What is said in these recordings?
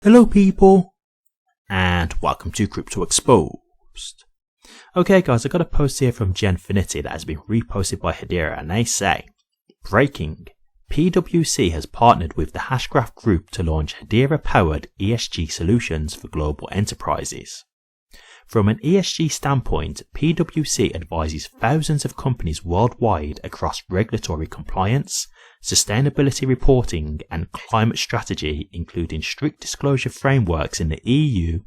Hello people, and welcome to Crypto Exposed. Okay guys, I got a post here from Genfinity that has been reposted by Hedera, and they say, breaking, PwC has partnered with the Hashgraph group to launch Hedera powered ESG solutions for global enterprises. From an ESG standpoint, PwC advises thousands of companies worldwide across regulatory compliance, sustainability reporting, and climate strategy, including strict disclosure frameworks in the EU,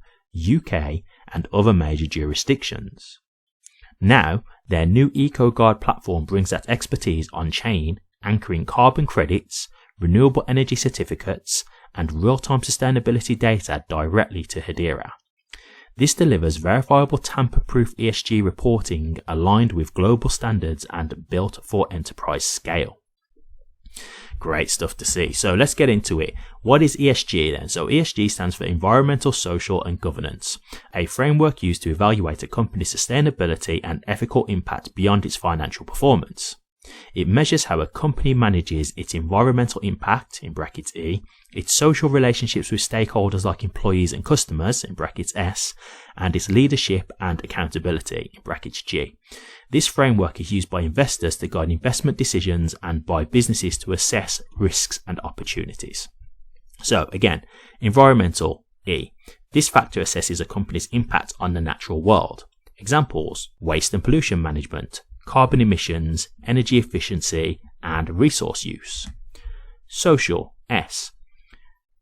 UK, and other major jurisdictions. Now, their new EcoGuard platform brings that expertise on-chain, anchoring carbon credits, renewable energy certificates, and real-time sustainability data directly to Hedera. This delivers verifiable tamper-proof ESG reporting aligned with global standards and built for enterprise scale. Great stuff to see. So let's get into it. What is ESG then? So ESG stands for Environmental, Social and Governance, a framework used to evaluate a company's sustainability and ethical impact beyond its financial performance. It measures how a company manages its environmental impact, in brackets E, its social relationships with stakeholders like employees and customers, in brackets S, and its leadership and accountability, in brackets G. This framework is used by investors to guide investment decisions and by businesses to assess risks and opportunities. So again, environmental E. This factor assesses a company's impact on the natural world. Examples: waste and pollution management, carbon emissions, energy efficiency, and resource use. Social S.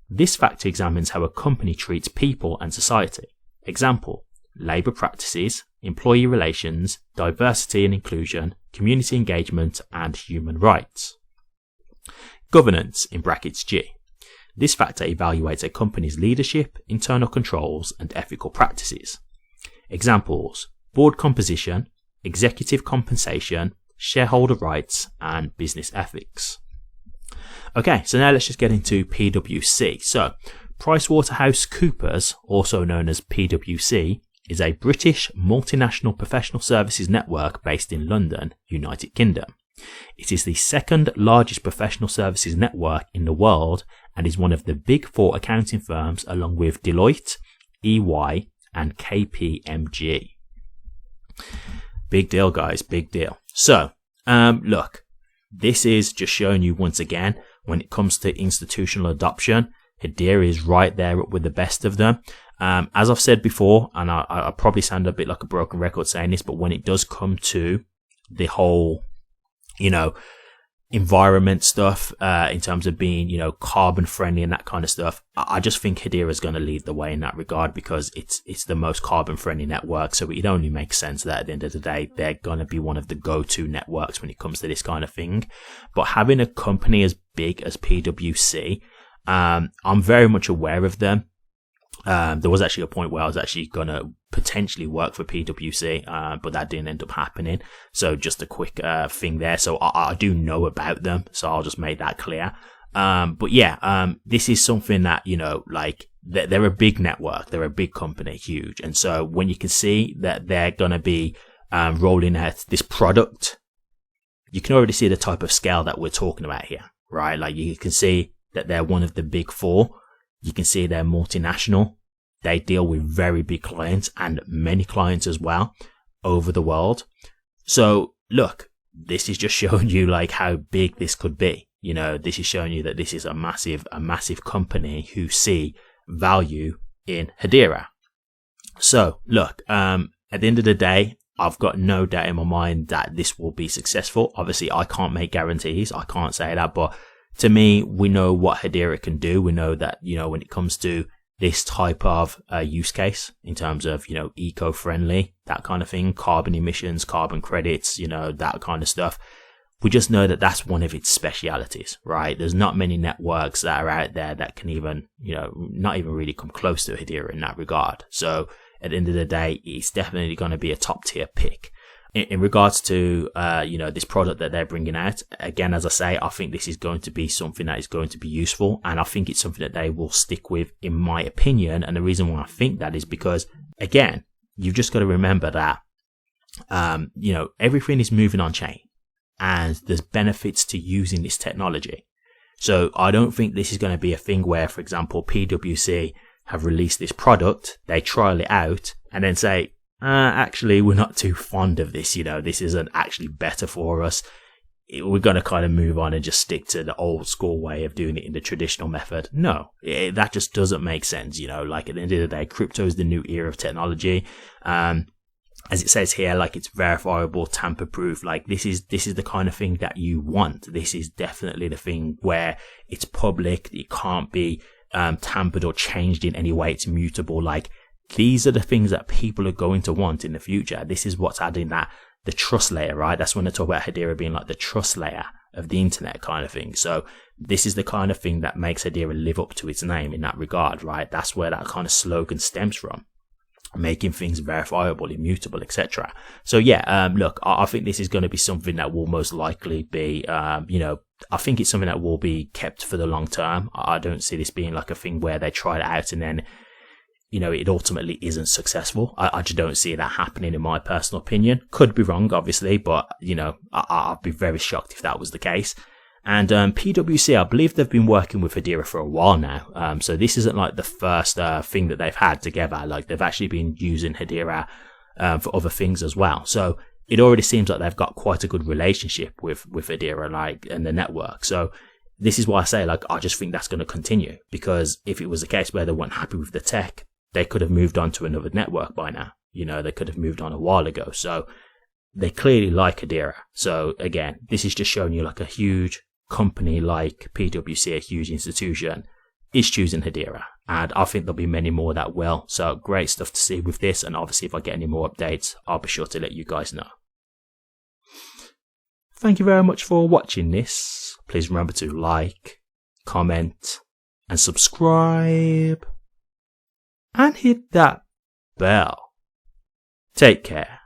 This factor examines how a company treats people and society. Example: labour practices, employee relations, diversity and inclusion, community engagement, and human rights. Governance, in brackets G. This factor evaluates a company's leadership, internal controls, and ethical practices. Examples: board composition, executive compensation, shareholder rights, and business ethics. Okay, so now let's just get into PwC. So, PricewaterhouseCoopers, also known as PwC, is a British multinational professional services network based in London, United Kingdom. It is the second largest professional services network in the world and is one of the big four accounting firms along with Deloitte, EY, and KPMG. Big deal, guys, big deal. So, look, this is just showing you once again, when it comes to institutional adoption, Hedera is right there up with the best of them. As I've said before, and I probably sound a bit like a broken record saying this, but when it does come to the whole, environment stuff, in terms of being, carbon friendly and that kind of stuff, I just think Hedera is going to lead the way in that regard because it's the most carbon friendly network. So it only makes sense that at the end of the day, they're going to be one of the go-to networks when it comes to this kind of thing. But having a company as big as PwC, I'm very much aware of them. There was actually a point where I was actually going to potentially work for PwC, but that didn't end up happening. So just a quick thing there. So I do know about them, so I'll just make that clear. But yeah, this is something that, they're a big network. They're a big company, huge. And so when you can see that they're going to be rolling out this product, you can already see the type of scale that we're talking about here, right? Like you can see that they're one of the big four. You can see they're multinational. They deal with very big clients and many clients as well over the world. So look, this is just showing you how big this could be. This is showing you that this is a massive company who see value in Hedera. So look, at the end of the day, I've got no doubt in my mind that this will be successful. Obviously, I can't make guarantees. I can't say that, but to me, we know what Hedera can do. We know that, when it comes to this type of use case in terms of, eco-friendly, that kind of thing, carbon emissions, carbon credits, that kind of stuff. We just know that that's one of its specialities, right? There's not many networks that are out there that can even, not even really come close to Hedera in that regard. So at the end of the day, it's definitely going to be a top tier pick. In regards to, this product that they're bringing out, again, as I say, I think this is going to be something that is going to be useful. And I think it's something that they will stick with, in my opinion. And the reason why I think that is because, again, you've just got to remember that, everything is moving on chain and there's benefits to using this technology. So I don't think this is going to be a thing where, for example, PwC have released this product, they trial it out and then say, actually, we're not too fond of this, this isn't actually better for us. We're going to kind of move on and just stick to the old school way of doing it in the traditional method. No, that just doesn't make sense. Like at the end of the day, crypto is the new era of technology. As it says here, like it's verifiable, tamper proof. Like this is the kind of thing that you want. This is definitely the thing where it's public. It can't be tampered or changed in any way. It's mutable. Like these are the things that people are going to want in the future. This is what's adding the trust layer, right? That's when I talk about Hedera being like the trust layer of the internet kind of thing. So this is the kind of thing that makes Hedera live up to its name in that regard, right? That's where that kind of slogan stems from. Making things verifiable, immutable, etc. So yeah, look, I think this is going to be something that will most likely be, I think it's something that will be kept for the long term. I don't see this being like a thing where they try it out and then, it ultimately isn't successful. I just don't see that happening in my personal opinion. Could be wrong, obviously, but, I'd be very shocked if that was the case. And PwC, I believe they've been working with Hedera for a while now. So this isn't like the first thing that they've had together. Like they've actually been using Hedera for other things as well. So it already seems like they've got quite a good relationship with Hedera, and the network. So this is why I say, like, I just think that's going to continue, because if it was a case where they weren't happy with the tech, they could have moved on to another network by now. They could have moved on a while ago. So they clearly like Hedera. So again, this is just showing you like a huge company like PwC, a huge institution, is choosing Hedera, and I think there'll be many more that will. So great stuff to see with this, and obviously if I get any more updates, I'll be sure to let you guys know. Thank you very much for watching this. Please remember to like, comment, and subscribe, and hit that bell. Take care.